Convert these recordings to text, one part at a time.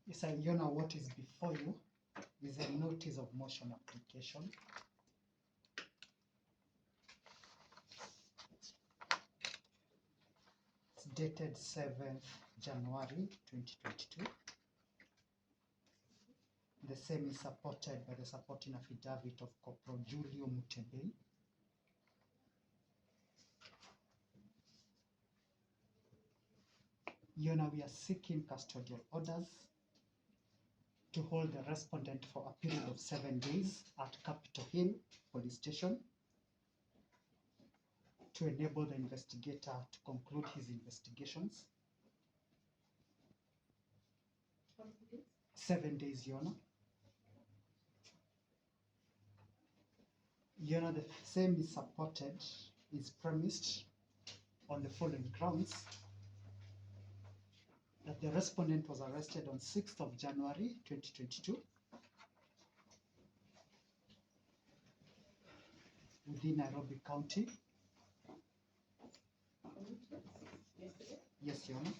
Yes, you know what is before you is a notice of motion application. It's dated 7th January 2022. The same is supported by the supporting affidavit of Corporal Julio Mutebei. You know, we are seeking custodial orders to hold the respondent for a period of 7 days at Capitol Hill Police Station to enable the investigator to conclude his investigations. 7 days, Your Honor. Your Honor, the same is supported, is premised on the following grounds: that the respondent was arrested on 6th of January 2022 within Nairobi County. Yes, Your Honor.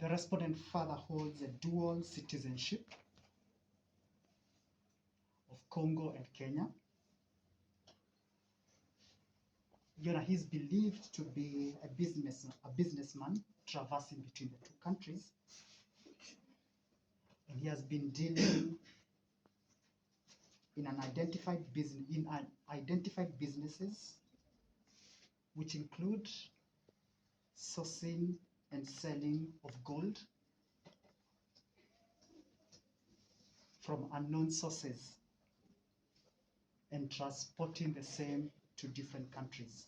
The respondent further holds a dual citizenship of Congo and Kenya. Your Honor, he's believed to be a businessman traversing between the two countries, and he has been dealing in identified businesses, which include sourcing and selling of gold from unknown sources and transporting the same to different countries.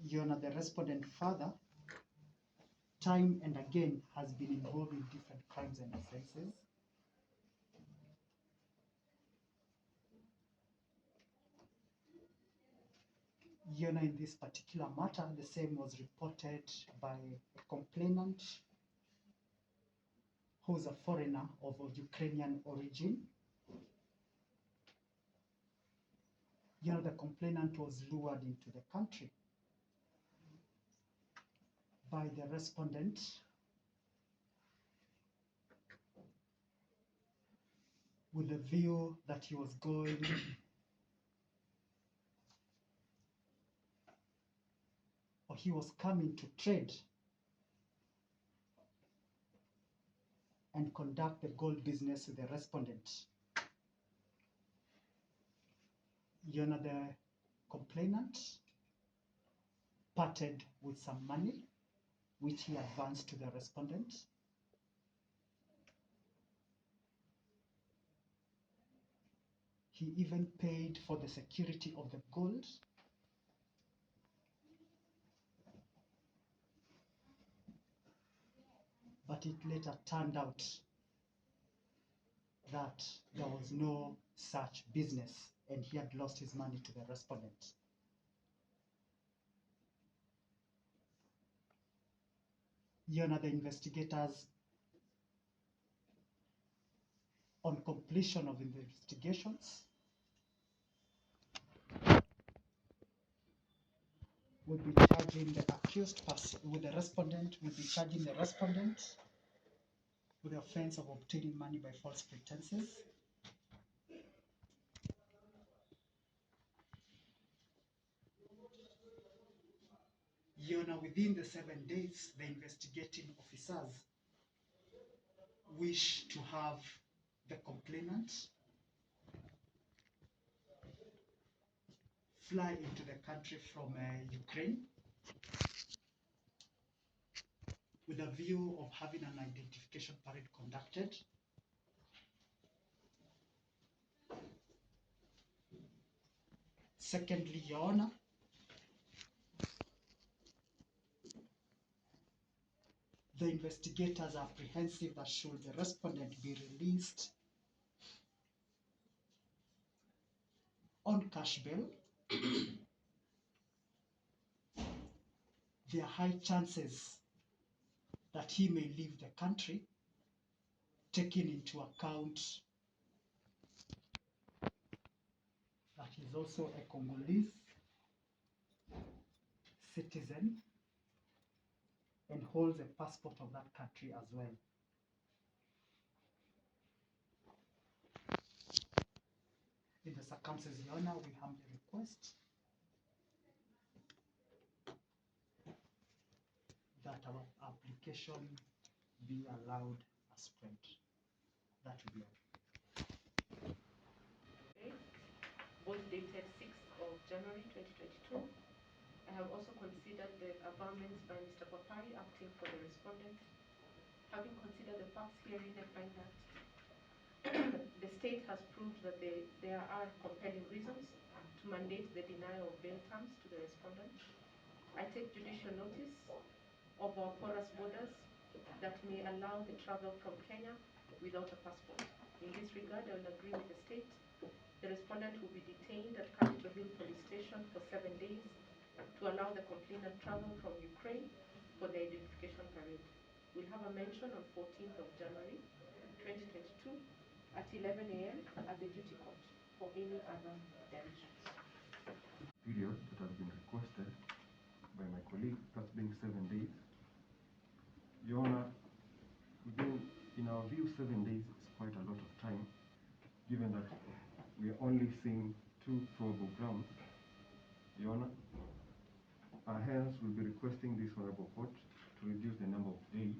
Your Honor, the respondent further, time and again, has been involved in different crimes and offenses. Your Honor, in this particular matter, the same was reported by a complainant who is a foreigner of Ukrainian origin. You know, the complainant was lured into the country by the respondent with the view that he was going or he was coming to trade and conduct the gold business with the respondent. You know, the complainant parted with some money, which he advanced to the respondent. He even paid for the security of the gold. But it later turned out that there was no such business and he had lost his money to the respondent. Your Honor, the investigators, on completion of investigations, will be charging the accused person with the respondent, will be charging the respondent with the offense of obtaining money by false pretenses. Your Honor, within the 7 days, the investigating officers wish to have the complainant fly into the country from Ukraine with a view of having an identification parade conducted. Secondly, Your Honor, the investigators are apprehensive that should the respondent be released on cash bail, there are high chances that he may leave the country, taking into account that he's also a Congolese citizen and holds a passport of that country as well. In the circumstances, Your Honor, we humbly request that our application be allowed as read. That will be all. Both dated 6th of January 2022. I have also considered the averments by Mr. Papari acting for the respondent. Having considered the facts herein, I find that the state has proved that there are compelling reasons to mandate the denial of bail terms to the respondent. I take judicial notice of our porous borders that may allow the travel from Kenya without a passport. In this regard, I will agree with the state. The respondent will be detained at Capitol Hill Police Station for 7 days to allow the complainant travel from Ukraine for the identification period. We'll have a mention on 14th of January 2022 at 11 a.m. at the duty court for any other directions. Period that has been requested by my colleague, that being 7 days. Your Honor, in our view, 7 days is quite a lot of time, given that we are only seeing 2 probable grounds. Your Honor, hence we'll be requesting this Honorable Court to reduce the number of days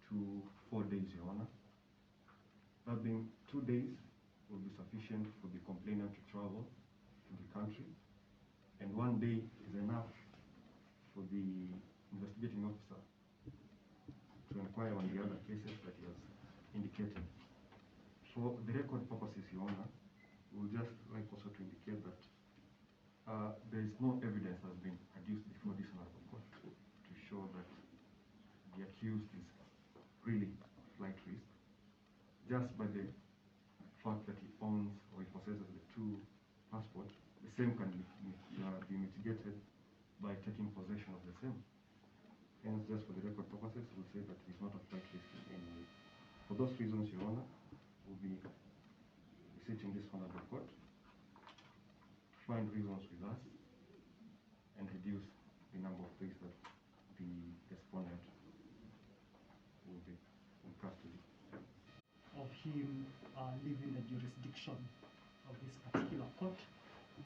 to 4 days, Your Honor. That being 2 days will be sufficient for the complainant to travel to the country, and 1 day is enough for the investigating officer to inquire on the other cases that he has indicated. For the record purposes, Your Honor, we would just like also to indicate that there is no evidence that has been adduced before this Honorable Court to show that the accused is really flight risk, just by the fact that he owns or he possesses the 2 passports. The same can be mitigated by taking possession of the same. Hence, just for the record purposes, we'll say that he's not a flight risk in any way. For those reasons, Your Honor, we'll be beseeching this Honorable Court to find reasons with us and reduce the number of days that the respondent will be in custody. Of him leaving the jurisdiction of this particular court